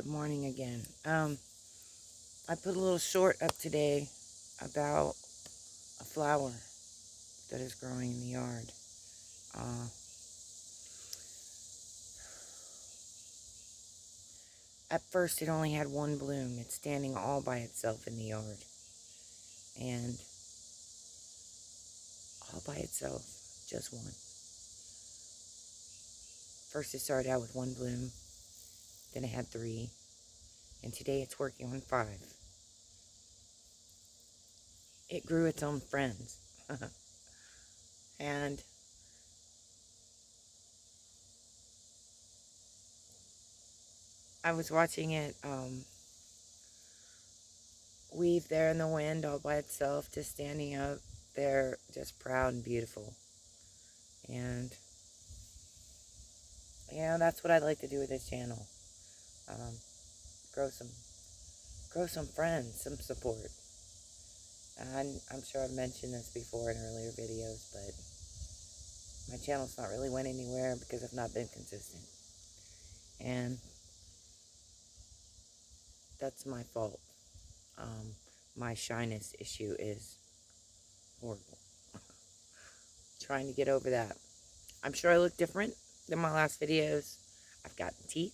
Good morning again. I put a little short up today about a flower that is growing in the yard. Uh, at first, it only had one bloom. It's standing all by itself in the yard. And all by itself, just one. First, it started out with one bloom. Then it had three. And today, it's working on five. It grew its own friends. And I was watching it weave there in the wind all by itself, just standing up there, just proud and beautiful. And yeah, that's what I'd like to do with this channel. Um, grow some friends, some support. And I'm sure I've mentioned this before in earlier videos, but my channel's not really went anywhere because I've not been consistent. And that's my fault. My shyness issue is horrible. Trying to get over that. I'm sure I look different than my last videos. I've gotten teeth.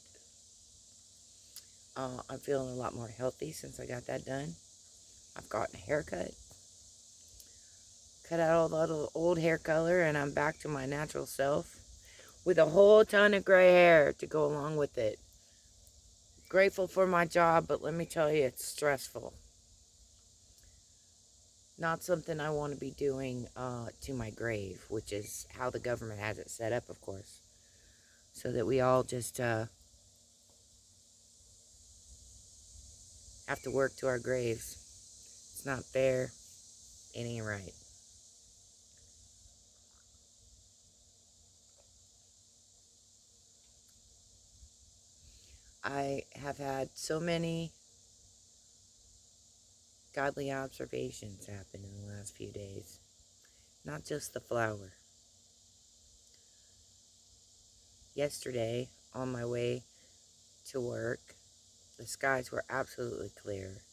I'm feeling a lot more healthy since I got that done. I've gotten a haircut. Cut out all the little old hair color, and I'm back to my natural self with a whole ton of gray hair to go along with it. Grateful for my job, but let me tell you, it's stressful. Not something I want to be doing to my grave, which is how the government has it set up, of course. So that we all just have to work to our graves. It's not fair. It ain't right. I have had so many godly observations happen in the last few days. Not just the flower. Yesterday, on my way to work, the skies were absolutely clear,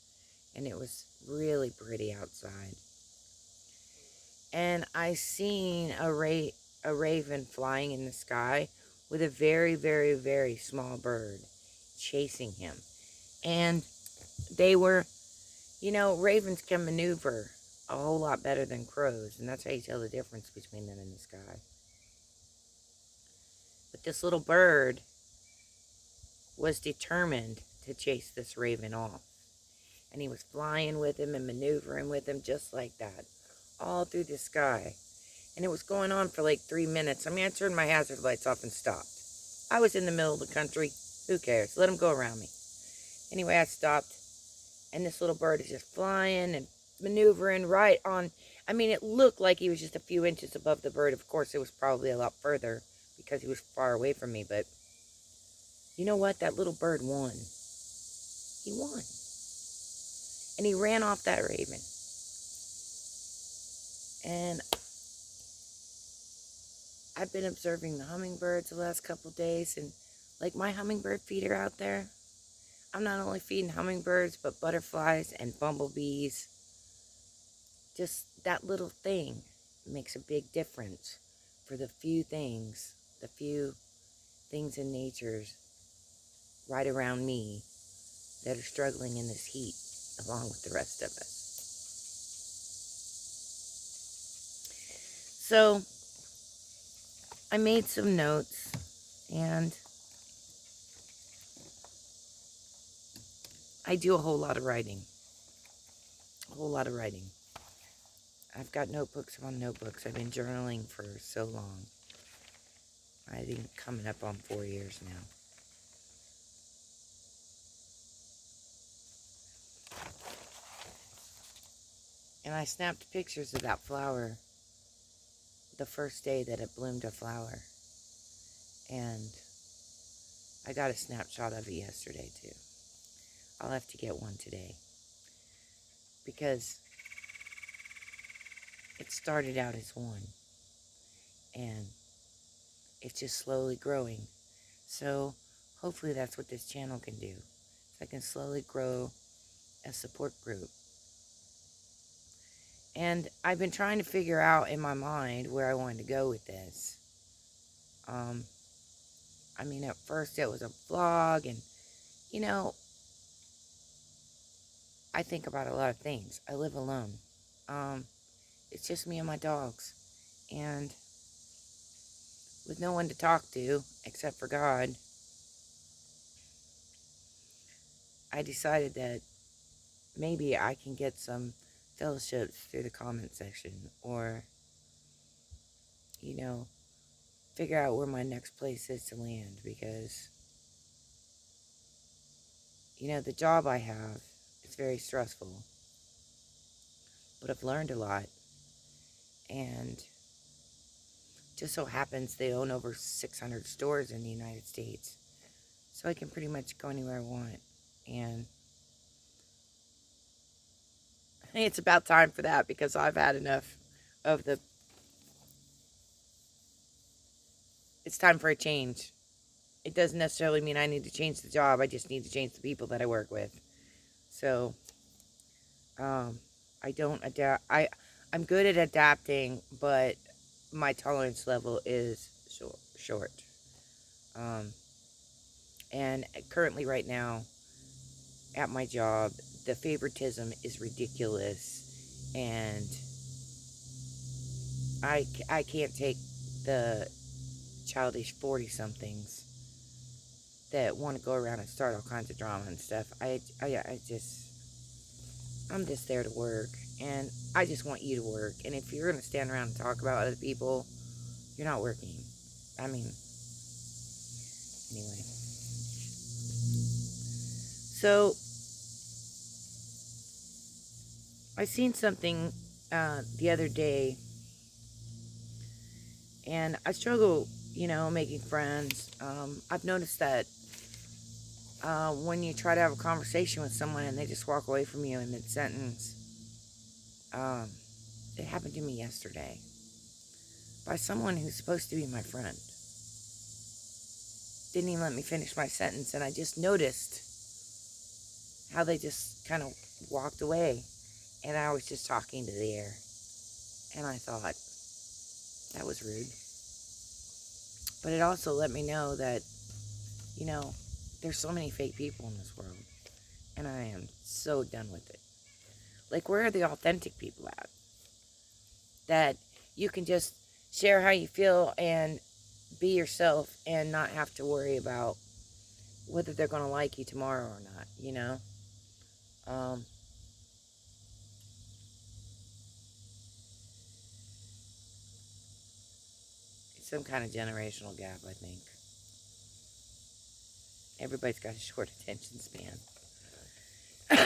and it was really pretty outside. And I seen a raven flying in the sky with a very, very, very small bird chasing him. And they were, ravens can maneuver a whole lot better than crows, and that's how you tell the difference between them in the sky. But this little bird was determined to chase this raven off. And he was flying with him and maneuvering with him just like that, all through the sky. And it was going on for like 3 minutes. I mean, I turned my hazard lights off and stopped. I was in the middle of the country. Who cares? Let him go around me. Anyway, I stopped. And this little bird is just flying and maneuvering right on. I mean, it looked like he was just a few inches above the bird. Of course, it was probably a lot further because he was far away from me. But you know what? That little bird won. He won. And he ran off that raven. And I've been observing the hummingbirds the last couple days. And like my hummingbird feeder out there, I'm not only feeding hummingbirds, but butterflies and bumblebees. Just that little thing makes a big difference for the few things in nature right around me that are struggling in this heat along with the rest of us. So I made some notes, and I do a whole lot of writing. I've got notebooks on notebooks. I've been journaling for so long. I think coming up on 4 years now. And I snapped pictures of that flower the first day that it bloomed a flower. And I got a snapshot of it yesterday too. I'll have to get one today. Because it started out as one. And it's just slowly growing. So hopefully that's what this channel can do. so I can slowly grow a support group. And I've been trying to figure out in my mind where I wanted to go with this. Um, I mean, at first it was a vlog, and you know, I think about a lot of things. I live alone. Um, it's just me and my dogs. And with no one to talk to except for God, I decided that maybe I can get some fellowships through the comment section, or, you know, figure out where my next place is to land, because, you know, the job I have is very stressful, but I've learned a lot, and just so happens they own over 600 stores in the United States, so I can pretty much go anywhere I want, and it's about time for that, because I've had enough of the, it's time for a change. It doesn't necessarily mean I need to change the job, I just need to change the people that I work with. So, I don't adapt, I'm good at adapting, but my tolerance level is short. Um, and currently right now, at my job, the favoritism is ridiculous, and I can't take the childish 40-somethings that want to go around and start all kinds of drama and stuff. I'm just there to work, and I just want you to work. And if you're going to stand around and talk about other people, you're not working. I mean, anyway. So, I seen something the other day, and I struggle, making friends. I've noticed that when you try to have a conversation with someone and they just walk away from you in mid-sentence, um, it happened to me yesterday by someone who's supposed to be my friend. Didn't even let me finish my sentence, and I just noticed how they just kind of walked away, and I was just talking to the air, and I thought, that was rude. But it also let me know that, there's so many fake people in this world, and I am so done with it. Like, where are the authentic people at? That you can just share how you feel and be yourself and not have to worry about whether they're going to like you tomorrow or not, It's some kind of generational gap, I think. Everybody's got a short attention span.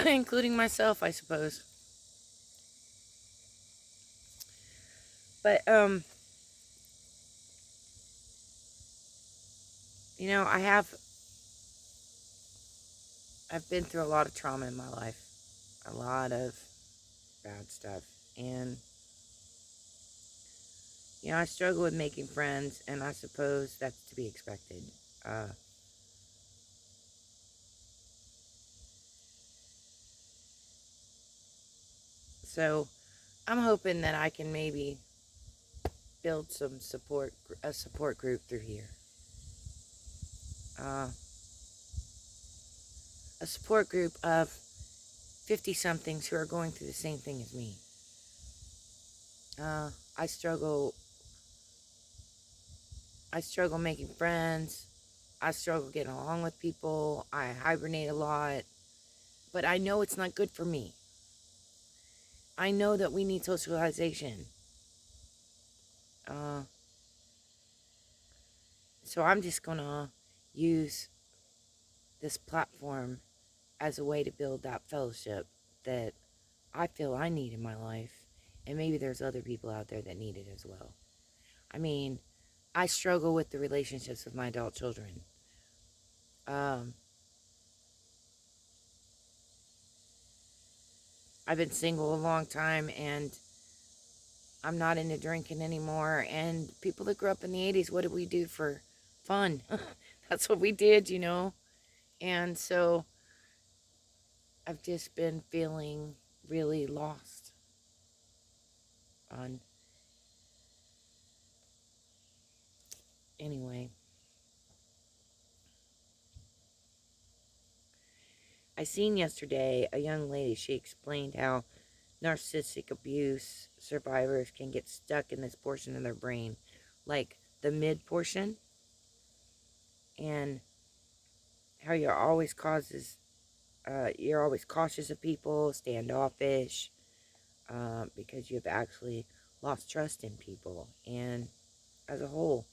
Including myself, I suppose. But, I've been through a lot of trauma in my life. A lot of bad stuff. And, I struggle with making friends, and I suppose that's to be expected. So, I'm hoping that I can maybe build a support group through here. A support group of 50-somethings who are going through the same thing as me. I struggle making friends. I struggle getting along with people. I hibernate a lot. But I know it's not good for me. I know that we need socialization. So I'm just going to use this platform as a way to build that fellowship that I feel I need in my life. And maybe there's other people out there that need it as well. I mean, I struggle with the relationships with my adult children. I've been single a long time, and I'm not into drinking anymore. And people that grew up in the 80s, what did we do for fun? That's what we did, And so I've just been feeling really lost on. Anyway, I seen yesterday a young lady, she explained how narcissistic abuse survivors can get stuck in this portion of their brain, like the mid portion, and how you're always cautious of people, standoffish, because you've actually lost trust in people and as a whole.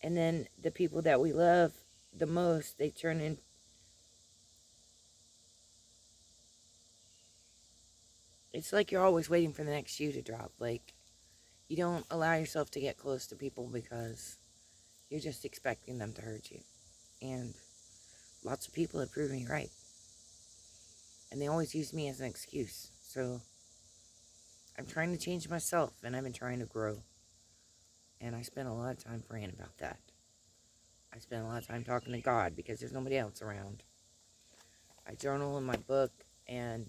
And then the people that we love the most, they turn in. It's like you're always waiting for the next shoe to drop. Like, you don't allow yourself to get close to people because you're just expecting them to hurt you. And lots of people have proven me right. And they always use me as an excuse. So I'm trying to change myself, and I've been trying to grow. And I spend a lot of time praying about that. I spend a lot of time talking to God because there's nobody else around. I journal in my book, and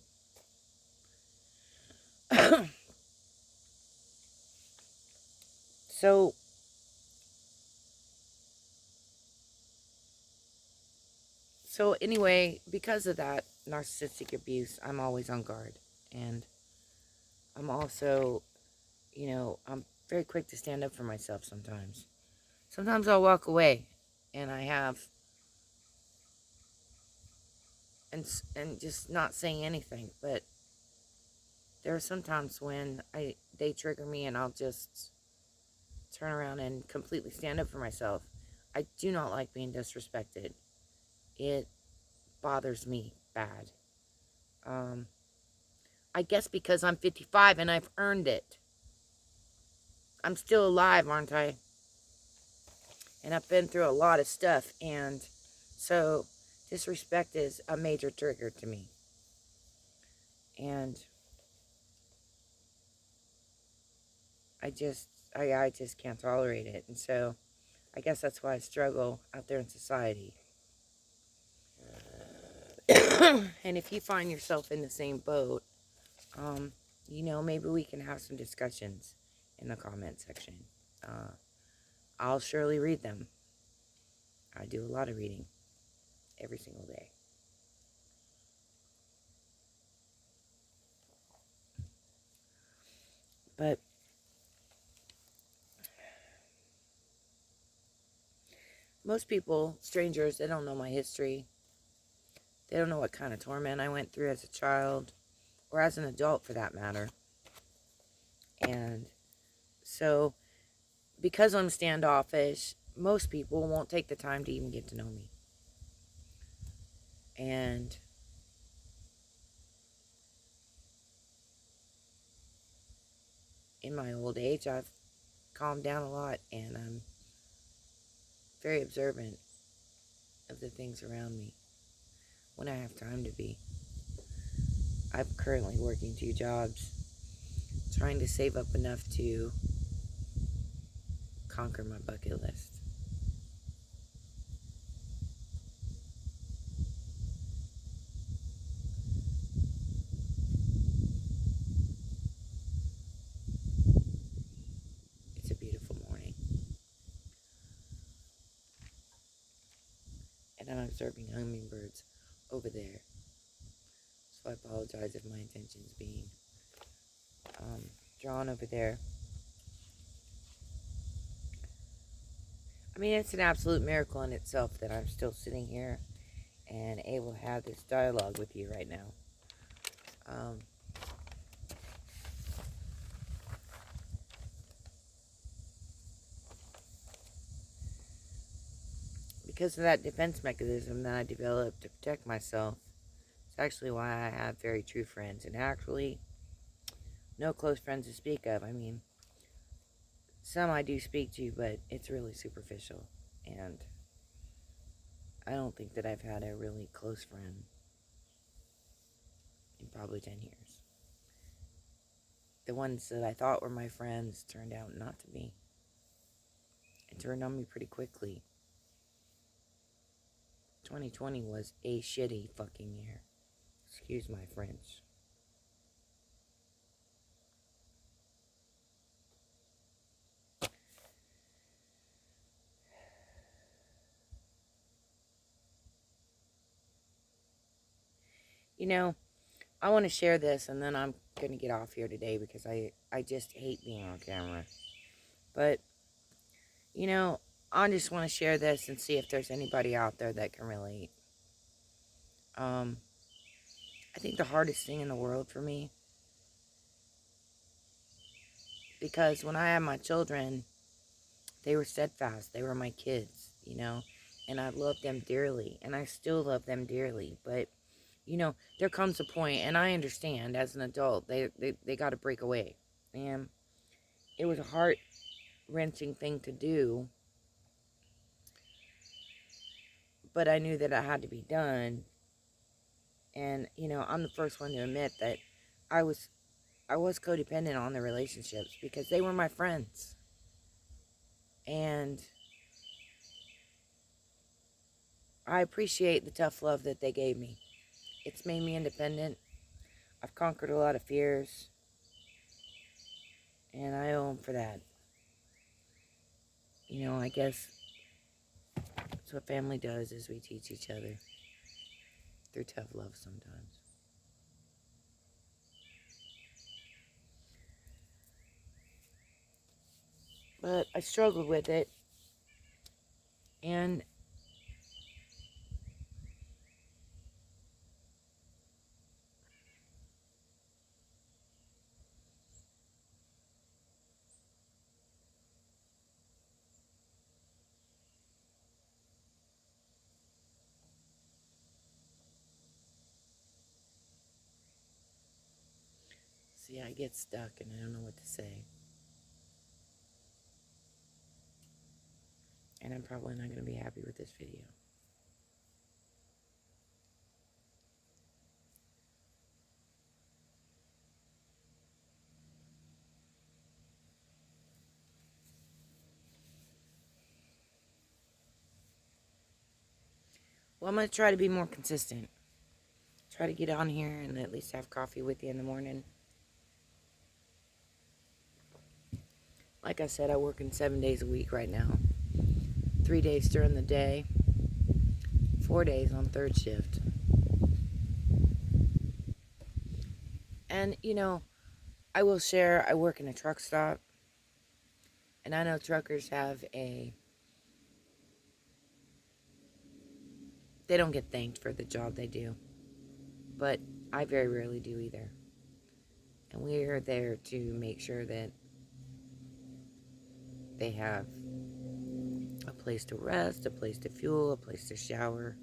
so anyway, because of that narcissistic abuse, I'm always on guard. And I'm also, I'm very quick to stand up for myself sometimes. Sometimes I'll walk away, and I have, and just not saying anything. But there are some times when they trigger me, and I'll just turn around and completely stand up for myself. I do not like being disrespected. It bothers me bad. Um, I guess because I'm 55 and I've earned it. I'm still alive, aren't I? And I've been through a lot of stuff, and so disrespect is a major trigger to me. And I just can't tolerate it. And so I guess that's why I struggle out there in society. And if you find yourself in the same boat, maybe we can have some discussions in the comment section. I'll surely read them. I do a lot of reading every single day. But most people, strangers, they don't know my history. They don't know what kind of torment I went through as a child, or as an adult for that matter. And so, because I'm standoffish, most people won't take the time to even get to know me. And in my old age, I've calmed down a lot, and I'm very observant of the things around me when I have time to be. I'm currently working 2 jobs, trying to save up enough to conquer my bucket list. It's a beautiful morning, and I'm observing hummingbirds over there. So I apologize if my attention's being drawn over there. I mean, it's an absolute miracle in itself that I'm still sitting here and able to have this dialogue with you right now. Because of that defense mechanism that I developed to protect myself, it's actually why I have very true friends, and actually no close friends to speak of. I mean, some I do speak to, but it's really superficial, and I don't think that I've had a really close friend in probably 10 years. The ones that I thought were my friends turned out not to be, and turned on me pretty quickly. 2020 was a shitty fucking year. Excuse my French. You know, I want to share this, and then I'm going to get off here today because I just hate being on camera. But, you know, I just want to share this and see if there's anybody out there that can relate. I think the hardest thing in the world for me, because when I had my children, they were steadfast. They were my kids, you know, and I loved them dearly, and I still love them dearly. But, you know, there comes a point, and I understand as an adult, they got to break away. And it was a heart-wrenching thing to do, but I knew that it had to be done. And, you know, I'm the first one to admit that I was codependent on the relationships because they were my friends. And I appreciate the tough love that they gave me. It's made me independent. I've conquered a lot of fears, and I owe them for that. You know, I guess that's what family does, is we teach each other through tough love sometimes. But I struggled with it, and see, I get stuck and I don't know what to say. And I'm probably not going to be happy with this video. Well, I'm going to try to be more consistent. Try to get on here and at least have coffee with you in the morning. Like I said, I work in 7 days a week right now. 3 days during the day. 4 days on third shift. And, you know, I will share, I work in a truck stop. And I know truckers they don't get thanked for the job they do. But I very rarely do either. And we are there to make sure that they have a place to rest, a place to fuel, a place to shower.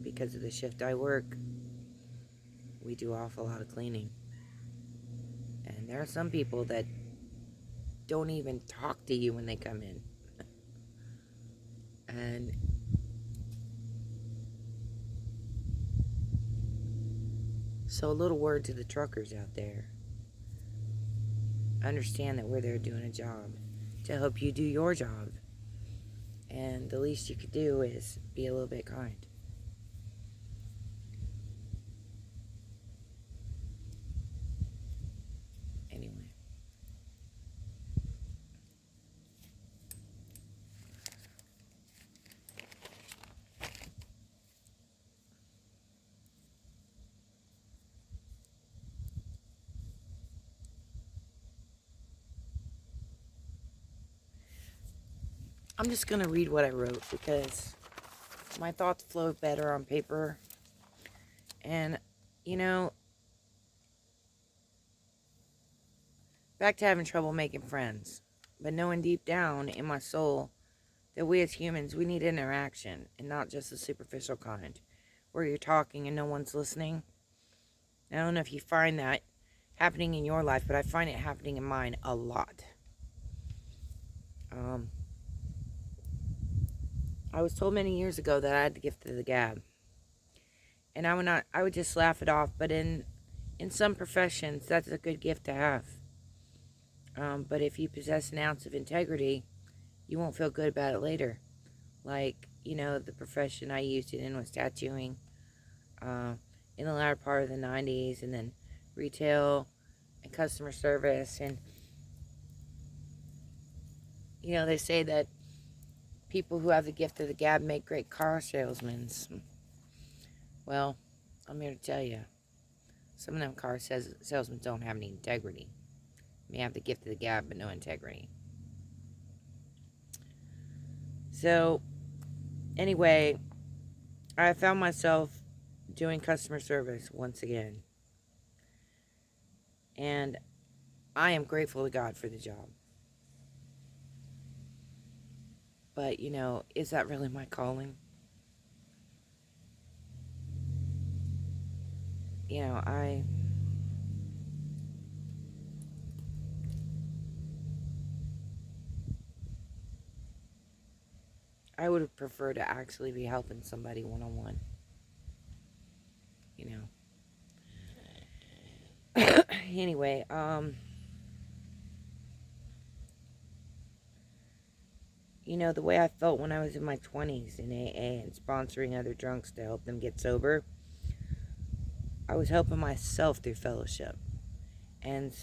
Because of the shift I work, we do an awful lot of cleaning. And there are some people that don't even talk to you when they come in. And so a little word to the truckers out there. Understand that we're there doing a job to help you do your job. And the least you could do is be a little bit kind. Anyway. I'm just going to read what I wrote because my thoughts flow better on paper. And, you know, back to having trouble making friends. But knowing deep down in my soul that we as humans, we need interaction and not just the superficial kind where you're talking and no one's listening. I don't know if you find that happening in your life, but I find it happening in mine a lot. I was told many years ago that I had the gift of the gab. And I would just laugh it off, but in some professions, that's a good gift to have. But if you possess an ounce of integrity, you won't feel good about it later. Like, you know, the profession I used it in was tattooing. uh, in the latter part of the 90s, and then retail and customer service. And, they say that people who have the gift of the gab make great car salesmen. Well, I'm here to tell you, some of them car salesmen don't have any integrity. May have the gift of the gab, but no integrity. So, anyway, I found myself doing customer service once again. And I am grateful to God for the job. But, is that really my calling? I would have preferred to actually be helping somebody one-on-one. Anyway, the way I felt when I was in my 20s in AA and sponsoring other drunks to help them get sober, I was helping myself through fellowship. And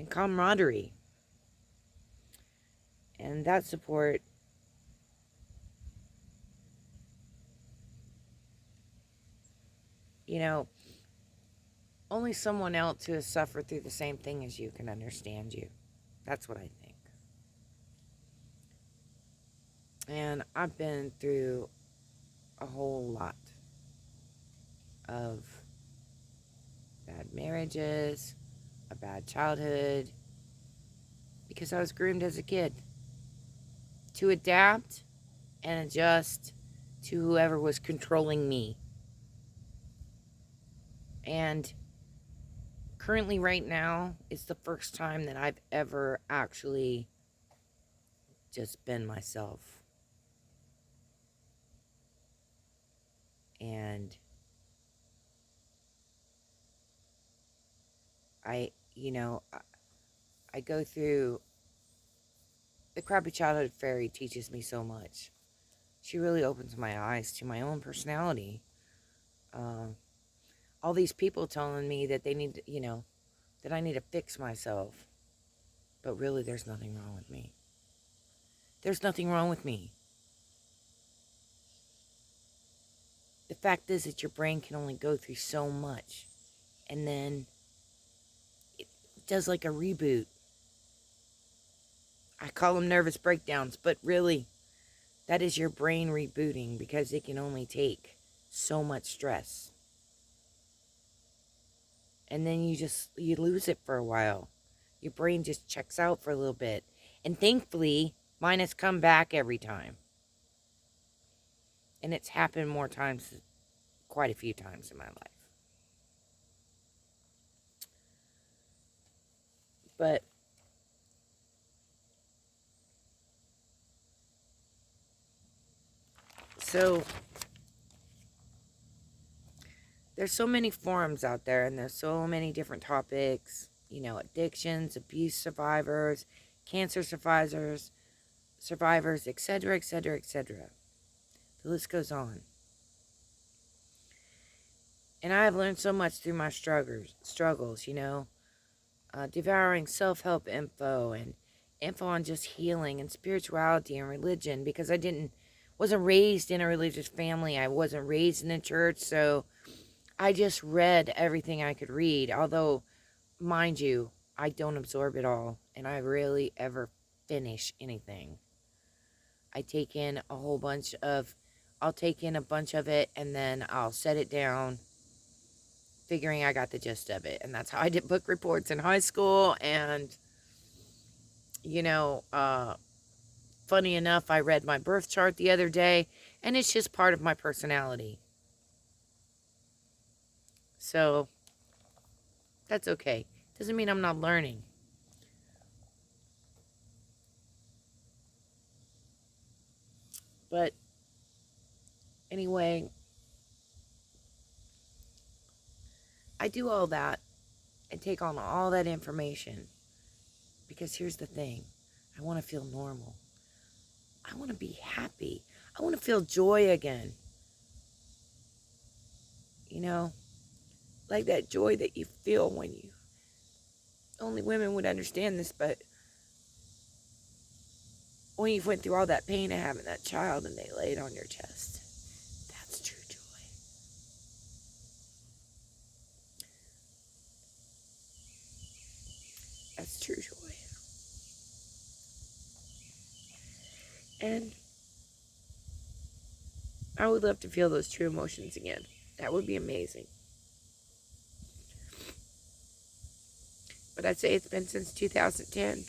camaraderie. And that support, only someone else who has suffered through the same thing as you can understand you. That's what I think. And I've been through a whole lot of bad marriages, a bad childhood, because I was groomed as a kid to adapt and adjust to whoever was controlling me. And currently, right now, it's the first time that I've ever actually just been myself. And I go through the crappy childhood fairy teaches me so much. She really opens my eyes to my own personality. All these people telling me that they need to, that I need to fix myself. But really, there's nothing wrong with me. There's nothing wrong with me. The fact is that your brain can only go through so much. And then it does like a reboot. I call them nervous breakdowns, but really, that is your brain rebooting because it can only take so much stress. And then you lose it for a while. Your brain just checks out for a little bit. And thankfully, mine has come back every time. And it's happened more times, quite a few times in my life. But so there's so many forums out there, and there's so many different topics, addictions, abuse survivors, cancer survivors, etc., etc., etc. The list goes on. And I have learned so much through my struggles, devouring self-help info and info on just healing and spirituality and religion, because I wasn't raised in a religious family. I wasn't raised in a church, so I just read everything I could read. Although, mind you, I don't absorb it all, and I rarely ever finish anything. I'll take in a bunch of it, and then I'll set it down, figuring I got the gist of it. And that's how I did book reports in high school. And, funny enough, I read my birth chart the other day, and it's just part of my personality. So, that's okay. Doesn't mean I'm not learning. But, anyway, I do all that and take on all that information because here's the thing. I want to feel normal. I want to be happy. I want to feel joy again. You know, like that joy that you feel when you, only women would understand this, but when you've went through all that pain of having that child and they lay it on your chest, that's true joy. That's true joy. And I would love to feel those true emotions again. That would be amazing. But I'd say it's been since 2010.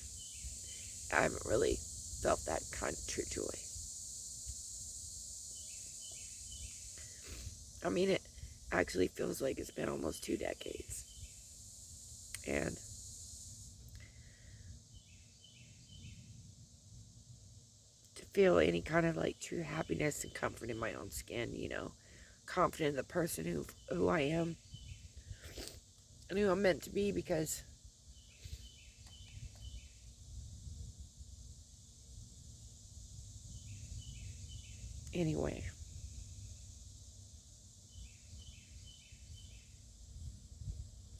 I haven't really felt that kind of true joy. I mean, it actually feels like it's been almost 2 decades. And to feel any kind of like true happiness and comfort in my own skin, you know, confident in the person who I am and who I'm meant to be, because anyway,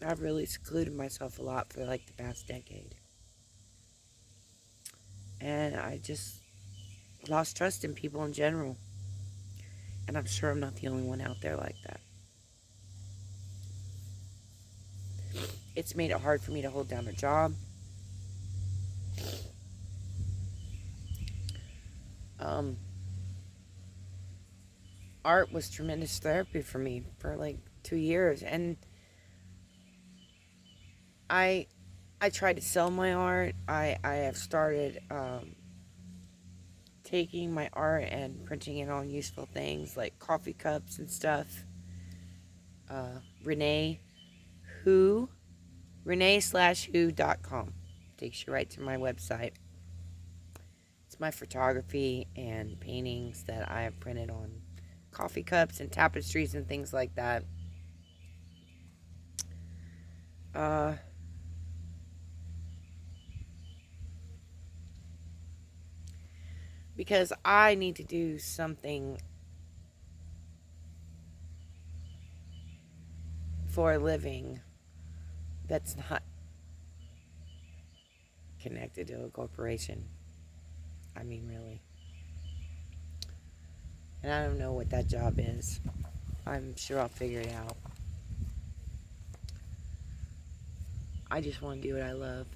I've really secluded myself a lot for like the past decade. And I just lost trust in people in general. And I'm sure I'm not the only one out there like that. It's made it hard for me to hold down a job. Um, Art was tremendous therapy for me for like 2 years. And I tried to sell my art. I have started taking my art and printing it on useful things like coffee cups and stuff. Renee Who, Renee/who.com takes you right to my website. It's my photography and paintings that I have printed on coffee cups and tapestries and things like that. Uh, because I need to do something for a living that's not connected to a corporation. I mean, really. And I don't know what that job is. I'm sure I'll figure it out. I just want to do what I love.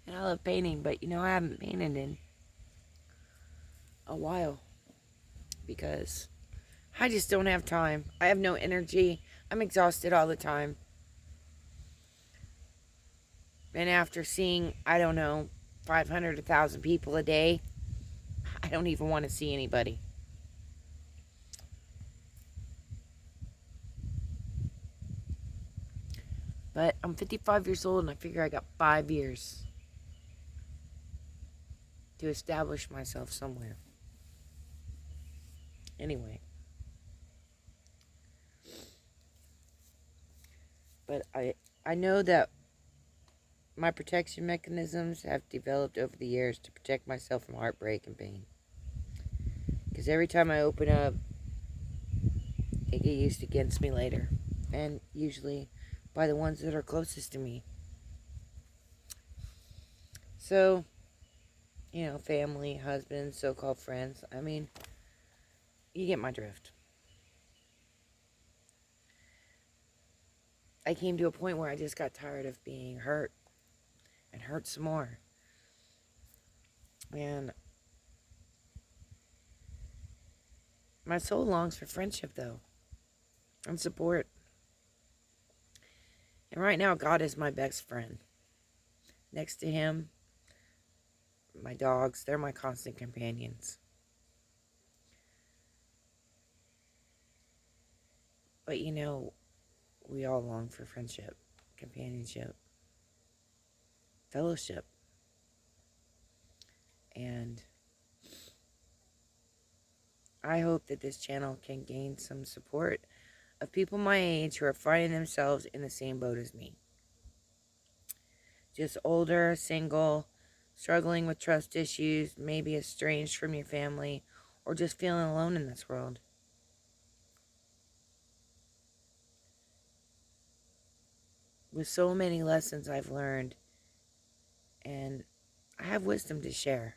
And I love painting, but you know, I haven't painted in a while because I just don't have time. I have no energy. I'm exhausted all the time. And after seeing, I don't know, 500, 1,000 people a day, I don't even want to see anybody. But I'm 55 years old and I figure I got 5 years to establish myself somewhere. Anyway. But I know that my protection mechanisms have developed over the years to protect myself from heartbreak and pain. Because every time I open up, it gets used against me later. And usually by the ones that are closest to me. So, you know, family, husband, so-called friends. I mean, you get my drift. I came to a point where I just got tired of being hurt and hurt some more. And my soul longs for friendship, though, and support. And right now, God is my best friend. Next to him, my dogs, they're my constant companions. But you know, we all long for friendship, companionship, fellowship. And I hope that this channel can gain some support of people my age who are finding themselves in the same boat as me. Just older, single, struggling with trust issues, maybe estranged from your family, or just feeling alone in this world. with so many lessons I've learned, and I have wisdom to share.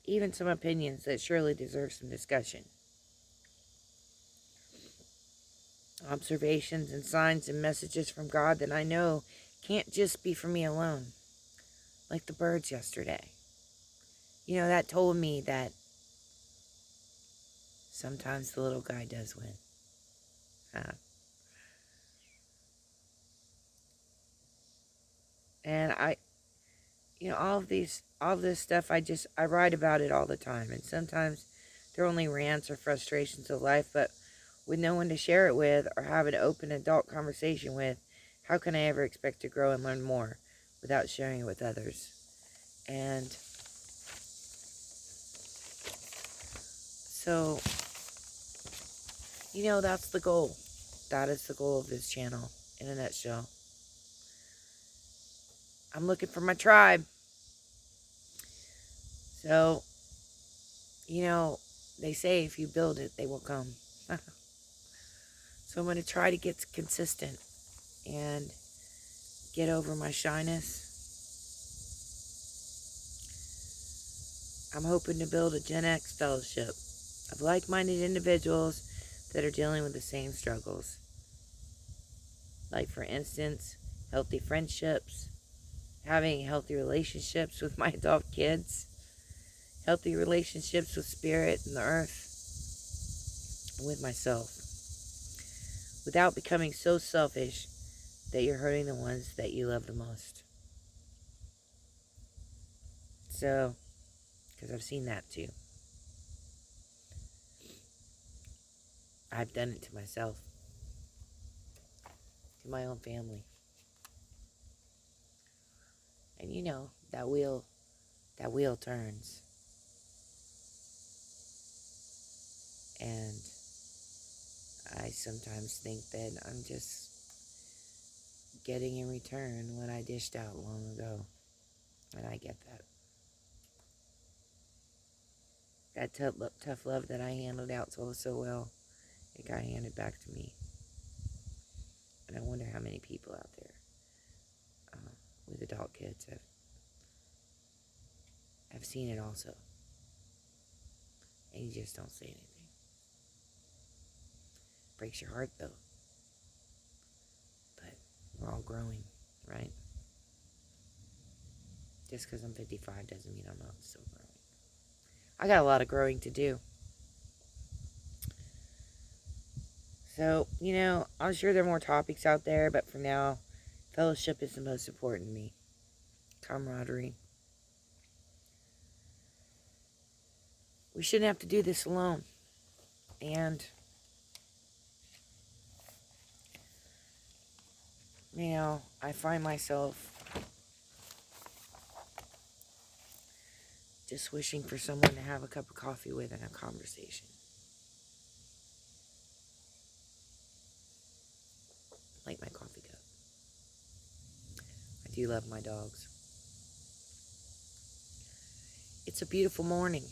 Even some opinions that surely deserve some discussion. Observations and signs and messages from God that I know can't just be for me alone. Like the birds yesterday. You know, that told me that sometimes the little guy does win. And all of this stuff, I write about it all the time. And sometimes they're only rants or frustrations of life, but with no one to share it with or have an open adult conversation with, how can I ever expect to grow and learn more without sharing it with others? And so, that's the goal. That is the goal of this channel in a nutshell. I'm looking for my tribe. So, they say if you build it, they will come. So I'm going to try to get consistent and get over my shyness. I'm hoping to build a Gen X fellowship of like-minded individuals that are dealing with the same struggles. Like, for instance, healthy friendships, having healthy relationships with my adult kids, healthy relationships with spirit and the earth, and with myself, without becoming so selfish that you're hurting the ones that you love the most. So, because I've seen that too. I've done it to myself, to my own family. And that wheel turns. And I sometimes think that I'm just getting in return what I dished out long ago. And I get that. That tough love that I handled out so well, it got handed back to me. And I wonder how many people out there with adult kids have seen it also. And you just don't say anything. Breaks your heart, though. But we're all growing, right? Just because I'm 55 doesn't mean I'm not still growing. I got a lot of growing to do. So, I'm sure there are more topics out there, but for now, fellowship is the most important to me. Camaraderie. We shouldn't have to do this alone. And, I find myself just wishing for someone to have a cup of coffee with and a conversation. Like my coffee cup. I do love my dogs. It's a beautiful morning.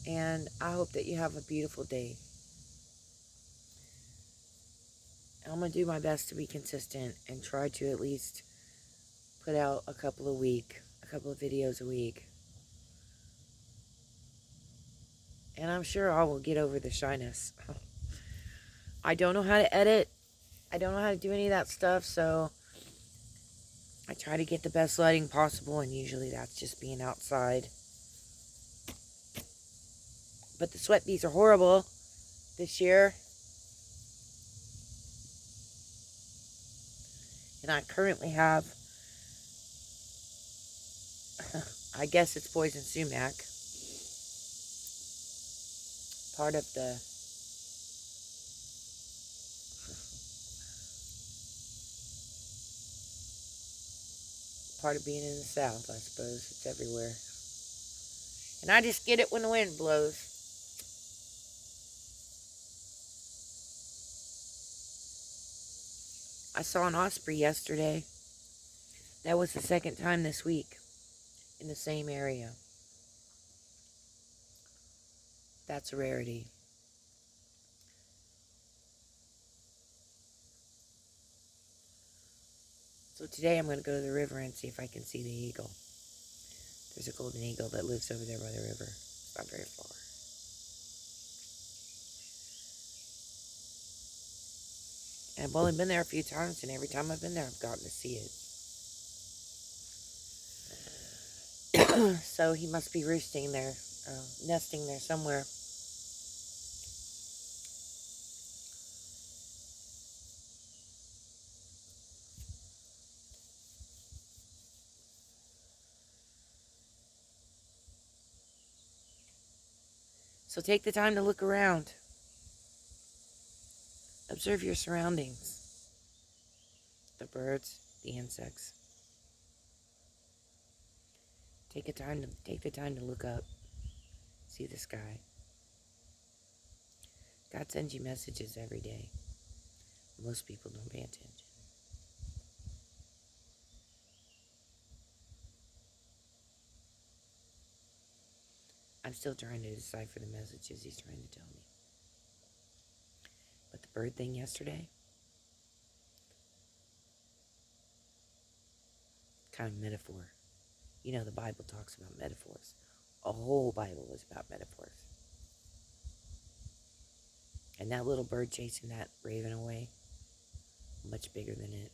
And I hope that you have a beautiful day. I'm going to do my best to be consistent and try to at least put out a couple of videos a week. And I'm sure I will get over the shyness. I don't know how to edit. I don't know how to do any of that stuff, so I try to get the best lighting possible, and usually that's just being outside. But the sweat bees are horrible this year. And I currently have, I guess it's poison sumac. Part of being in the South, I suppose. It's everywhere. And I just get it when the wind blows. I saw an osprey yesterday. That was the second time this week in the same area. That's a rarity. So today I'm going to go to the river and see if I can see the eagle. There's a golden eagle that lives over there by the river. It's not very far. And I've only been there a few times, and every time I've been there, I've gotten to see it. So he must be roosting there, nesting there somewhere. So take the time to look around. Observe your surroundings. The birds, the insects. Take the time to look up. See the sky. God sends you messages every day. Most people don't pay attention. I'm still trying to decipher the messages he's trying to tell me. But the bird thing yesterday, kind of metaphor. You know, the Bible talks about metaphors. A whole Bible is about metaphors. And that little bird chasing that raven away, much bigger than it.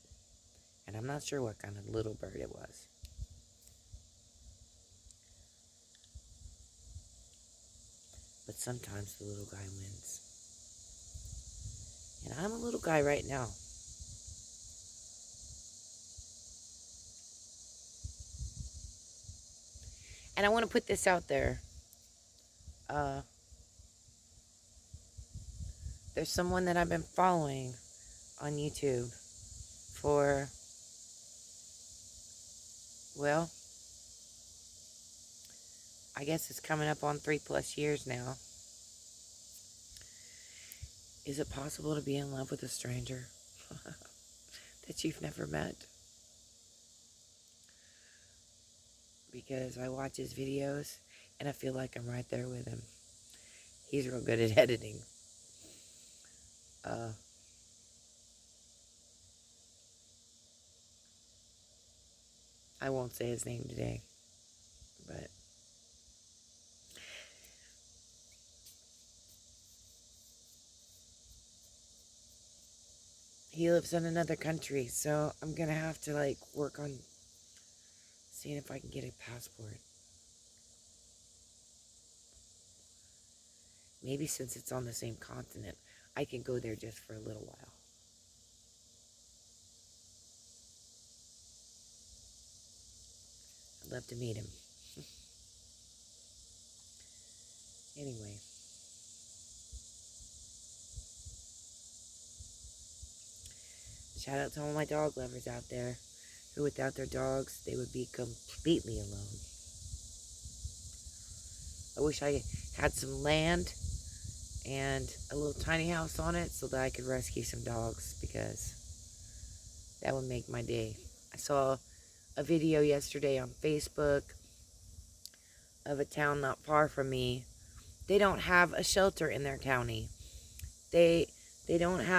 And I'm not sure what kind of little bird it was. But sometimes the little guy wins. And I'm a little guy right now. And I want to put this out there. There's someone that I've been following on YouTube for, well, I guess it's coming up on 3+ years now. Is it possible to be in love with a stranger that you've never met? Because I watch his videos and I feel like I'm right there with him. He's real good at editing. I won't say his name today, but he lives in another country, so I'm gonna have to work on seeing if I can get a passport. Maybe since it's on the same continent, I can go there just for a little while. I'd love to meet him. Anyway. Shout out to all my dog lovers out there who without their dogs, they would be completely alone. I wish I had some land and a little tiny house on it so that I could rescue some dogs, because that would make my day. I saw a video yesterday on Facebook of a town not far from me. They don't have a shelter in their county. They don't have